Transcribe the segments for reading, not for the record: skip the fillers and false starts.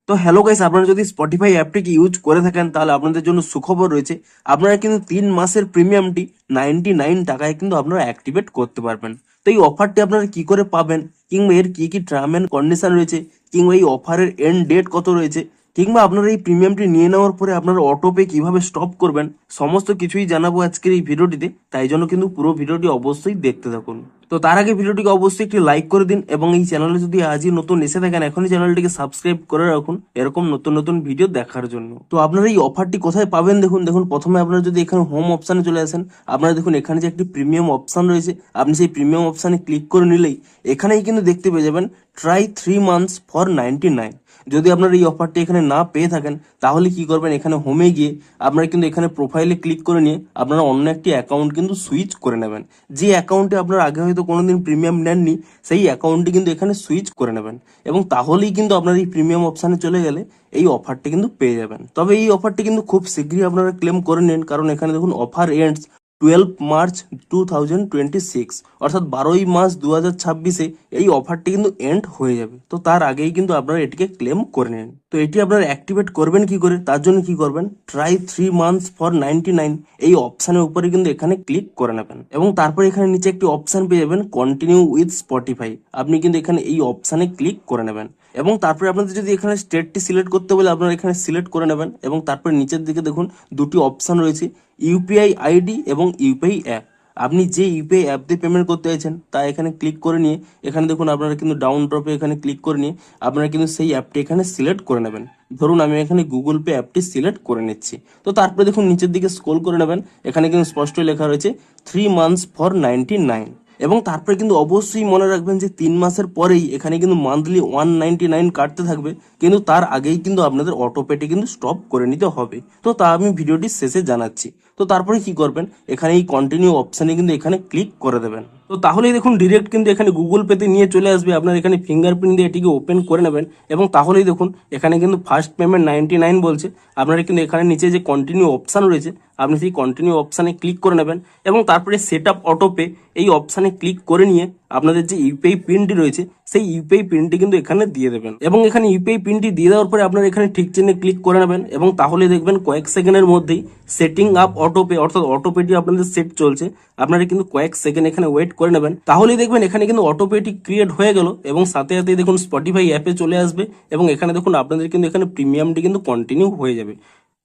তো hello guys, আপনারা যদি স্পটিফাই অ্যাপটিকে ইউজ করে থাকেন তাহলে আপনাদের জন্য সুখবর রয়েছে। আপনারা কিন্তু 3 মাসের প্রিমিয়ামটি 99 টাকায় কিন্তু আপনারা অ্যাক্টিভেট করতে পারবেন। তো এই অফারটি আপনারা কি করে পাবেন, কিংবা এর কি কি টার্ম অ্যান্ড কন্ডিশন রয়েছে, কিংবা এই অফারের এন্ড ডেট কত রয়েছে, কিংবা আপনারা এই প্রিমিয়ামটি নিয়ে নেওয়ার পরে আপনারা অটোপে কিভাবে স্টপ করবেন, সমস্ত কিছুই জানাবো আজকের এই ভিডিওটিতে। তাই জন্য কিন্তু পুরো ভিডিওটি অবশ্যই দেখতে থাকুন। তো তার আগে ভিডিওটিকে অবশ্যই একটি লাইক করে দিন, এবং এই চ্যানেলে যদি আজই নতুন এসে থাকেন এখনই চ্যানেলটিকে সাবস্ক্রাইব করে রাখুন এরকম নতুন নতুন ভিডিও দেখার জন্য। তো আপনারা এই অফারটি কোথায় পাবেন দেখুন। প্রথমে আপনারা যদি এখানে হোম অপশানে চলে আসেন, আপনারা দেখুন এখানে যে একটি প্রিমিয়াম অপশান রয়েছে, আপনি সেই প্রিমিয়াম অপশানে ক্লিক করে নিলেই এখানেই কিন্তু দেখতে পেয়ে যাবেন ট্রাই 3 মান্থস ফর 99। যদি আপনারা এই অফারটি এখানে না পেয়ে থাকেন তাহলে কি করবেন, এখানে হোমে গিয়ে আপনারা কিন্তু এখানে প্রোফাইলে ক্লিক করে নিয়ে আপনারা অন্য একটি অ্যাকাউন্ট কিন্তু সুইচ করে নেবেন। যে অ্যাকাউন্টে আপনারা আগে হয়তো কোনোদিন প্রিমিয়াম নেননি সেই অ্যাকাউন্টটি কিন্তু এখানে সুইচ করে নেবেন, এবং তাহলেই কিন্তু আপনার এই প্রিমিয়াম অপশানে চলে গেলে এই অফারটি কিন্তু পেয়ে যাবেন। তবে এই অফারটি কিন্তু খুব শীঘ্রই আপনারা ক্লেম করে নিন, কারণ এখানে দেখুন অফার এন্ডস 12 মার্চ 2026, অর্থাৎ 12ই মার্চ 2026 এই অফারটি কিন্তু এন্ড হয়ে যাবে। তো তার আগেই কিন্তু আপনারা এটিকে ক্লেম করে নেন। তো এটি আপনারা অ্যাক্টিভেট করবেন কি করে, তার জন্য কি করবেন, ট্রাই 3 মান্থস ফর 99 এই অপশানের উপরে কিন্তু এখানে ক্লিক করে নেবেন, এবং তারপরে এখানে নিচে একটি অপশান পেয়ে যাবেন কন্টিনিউ উইথ স্পটিফাই। আপনি কিন্তু এখানে এই অপশানে ক্লিক করে নেবেন, এবং তারপরে আপনাদের যদি এখানে স্টেটটি সিলেক্ট করতে বলে আপনারা এখানে সিলেক্ট করে নেবেন, এবং তারপরে নিচের দিকে দেখুন দুটি অপশান রয়েছে, ইউপিআই আইডি এবং ইউপিআই অ্যাপ। আপনি যে ইউপিআই অ্যাপ দিয়ে পেমেন্ট করতে চাইছেন তা এখানে ক্লিক করে নিয়ে এখানে দেখুন আপনারা কিন্তু ডাউন ড্রপে এখানে ক্লিক করে নিয়ে আপনারা কিন্তু সেই অ্যাপটি এখানে সিলেক্ট করে নেবেন। ধরুন আমি এখানে গুগল পে অ্যাপটি সিলেক্ট করে নিচ্ছি। তো তারপরে দেখুন নিচের দিকে স্ক্রল করে নেবেন, এখানে কিন্তু স্পষ্ট লেখা রয়েছে 3 মান্থস ফর 99। এবং তারপরে কিন্তু অবশ্যই মনে রাখবেন যে 3 মাসের পরেই এখানে কিন্তু মান্থলি 199 কাটতে থাকবে, কিন্তু তার আগেই কিন্তু আপনাদের অটোপেটি কিন্তু স্টপ করে নিতে হবে। তো তা আমি ভিডিওটির শেষে জানাচ্ছি। তো তারপরে কি করবেন, এখানে এই কন্টিনিউ অপশানে কিন্তু এখানে ক্লিক করে দেবেন। তো তাহলেই দেখুন ডিরেক্ট কিন্তু এখানে গুগল পেতে নিয়ে চলে আসবে। আপনার এখানে ফিঙ্গারপ্রিন্ট দিয়ে এটিকে ওপেন করে নেবেন, এবং তাহলেই দেখুন এখানে কিন্তু ফার্স্ট পেমেন্ট 99 বলছে। আপনারা কিন্তু এখানে নিচে যে কন্টিনিউ অপশান রয়েছে আপনি সেই কন্টিনিউ অপশানে ক্লিক করে নেবেন, এবং তারপরে সেট আপ অটোপে এই অপশানে ক্লিক করে নিয়ে আপনাদের যে ইউপিআই পিনটি রয়েছে সেই ইউপিআই পিনটি কিন্তু এখানে দিয়ে দেবেন, এবং এখানে ইউপিআই পিনটি দিয়ে দেওয়ার পরে আপনারা এখানে ঠিক চিহ্নে ক্লিক করে নেবেন, এবং তাহলে দেখবেন কয়েক সেকেন্ডের মধ্যেই সেটিং আপ অটোপে, অর্থাৎ অটোপেটি আপনাদের সেট চলছে। আপনারা কিন্তু কয়েক সেকেন্ড এখানে ওয়েট করে নেবেন, তাহলেই দেখবেন এখানে কিন্তু অটোপেটি ক্রিয়েট হয়ে গেল, এবং সাথে সাথে দেখুন স্পটিফাই অ্যাপে চলে আসবে, এবং এখানে দেখুন আপনাদের কিন্তু এখানে প্রিমিয়ামটি কিন্তু কন্টিনিউ হয়ে যাবে।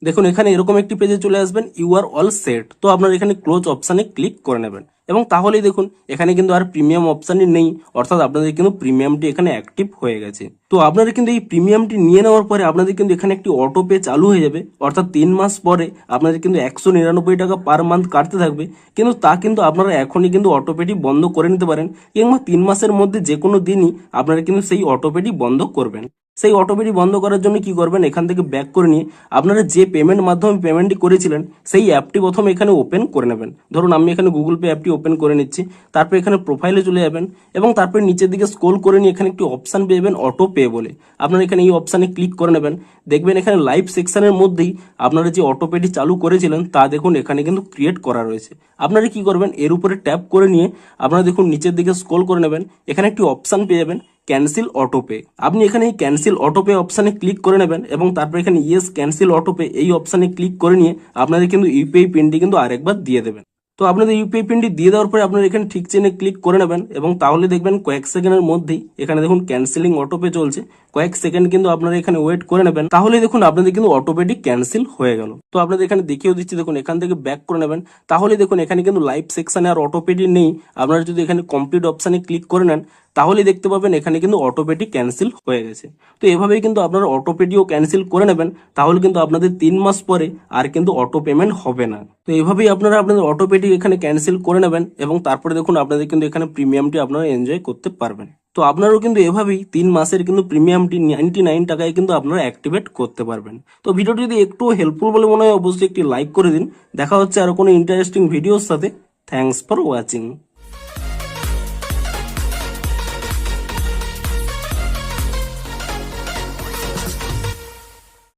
দেখুন এখানে এরকম একটি পেজে চলে আসবেন, ইউ আর অল সেট। তো আপনারা এখানে ক্লোজ অপশানে ক্লিক করে নেবেন, এবং তাহলেই দেখুন এখানে কিন্তু আর প্রিমিয়াম অপশানটি নেই, অর্থাৎ আপনাদের কিন্তু প্রিমিয়ামটি এখানে অ্যাক্টিভ হয়ে গেছে। তো আপনারা কিন্তু এই প্রিমিয়ামটি নিয়ে নেওয়ার পরে আপনাদের কিন্তু এখানে একটি অটো পে চালু হয়ে যাবে, অর্থাৎ 3 মাস পরে আপনাদের কিন্তু 199 টাকা পার মান্থ কাটতে থাকবে। কিন্তু তা কিন্তু আপনারা এখনই কিন্তু অটোপেটি বন্ধ করে নিতে পারেন, কিংবা 3 মাসের মধ্যে যে কোনো দিনই আপনারা কিন্তু সেই অটোপেটি বন্ধ করবেন। সেই অটোপেটি বন্ধ করার জন্য কি করবেন, এখান থেকে ব্যাক করে নিয়ে আপনারা যে পেমেন্ট মাধ্যমে পেমেন্টটি করেছিলেন সেই অ্যাপটি প্রথমে এখানে ওপেন করে নেবেন। ধরুন আমি এখানে গুগল পে অ্যাপটি ওপেন করে নিচ্ছি, তারপর এখানে প্রোফাইলে চলে যাবেন, এবং তারপর নিচের দিকে স্ক্রল করে নিয়ে এখানে একটি অপশান পেয়ে যাবেন অটো পে বলে। আপনারা এখানে এই অপশানে ক্লিক করে নেবেন, দেখবেন এখানে লাইভ সেকশনের মধ্যেই আপনারা যে অটোপেটি চালু করেছিলেন তা দেখুন এখানে কিন্তু ক্রিয়েট করা রয়েছে। আপনারা কি করবেন, এর উপরে ট্যাপ করে নিয়ে আপনারা দেখুন নিচের দিকে স্ক্রল করে নেবেন, এখানে একটি অপশান পেয়ে যাবেন ক্যান্সেল অটোপে। আপনি এখানে এই ক্যান্সেল অটোপে অপশানে ক্লিক করে নেবেন, এবং তারপর এখানে ইয়েস ক্যান্সেল অটোপে এই অপশানে ক্লিক করে নিয়ে আপনাদের কিন্তু ইউপিআই পিনটি কিন্তু আরেকবার দিয়ে দেবেন। তো আপনাদের ইউপিআই পিনটি দিয়ে দেওয়ার পরে আপনারা এখানে ঠিক চেনে ক্লিক করে নেবেন, এবং তাহলে দেখবেন কয়েক সেকেন্ডের মধ্যেই এখানে দেখুন ক্যান্সেলিং অটোপে চলছে। কয়েক সেকেন্ড কিন্তু আপনারা এখানে ওয়েট করে নেবেন, তাহলে দেখুন আপনাদের কিন্তু অটোপেটি ক্যান্সেল হয়ে গেল। তো আপনাদের এখানে দেখিয়েও দিচ্ছি, দেখুন এখান থেকে ব্যাক করে নেবেন, তাহলে দেখুন এখানে কিন্তু লাইভ সেকশনে আর অটোপেটি নেই। আপনারা যদি এখানে কমপ্লিট অপশানে ক্লিক করে নেন তাহলে দেখতে পাবেন এখানে কিন্তু অটোপেটি ক্যান্সেল হয়ে গেছে। তো এভাবেই কিন্তু আপনারা অটোপেটিও ক্যান্সেল করে নেবেন, তাহলে কিন্তু আপনাদের 3 মাস পরে আর কিন্তু অটো পেমেন্ট হবে না। তো এইভাবেই আপনারা আপনাদের অটোপেটি এখানে ক্যান্সেল করে নেবেন, এবং তারপরে দেখুন আপনাদের কিন্তু এখানে প্রিমিয়ামটি আপনারা এনজয় করতে পারবেন। তো আপনারাও কিন্তু এভাবেই 3 মাসের কিন্তু প্রিমিয়ামটি 99 টাকায় কিন্তু আপনারা অ্যাক্টিভেট করতে পারবেন। তো ভিডিওটি যদি একটু হেল্পফুল বলে মনে হয় অবশ্যই একটি লাইক করে দিন। দেখা হচ্ছে আরো কোনো ইন্টারেস্টিং ভিডিওর সাথে। Thanks for watching.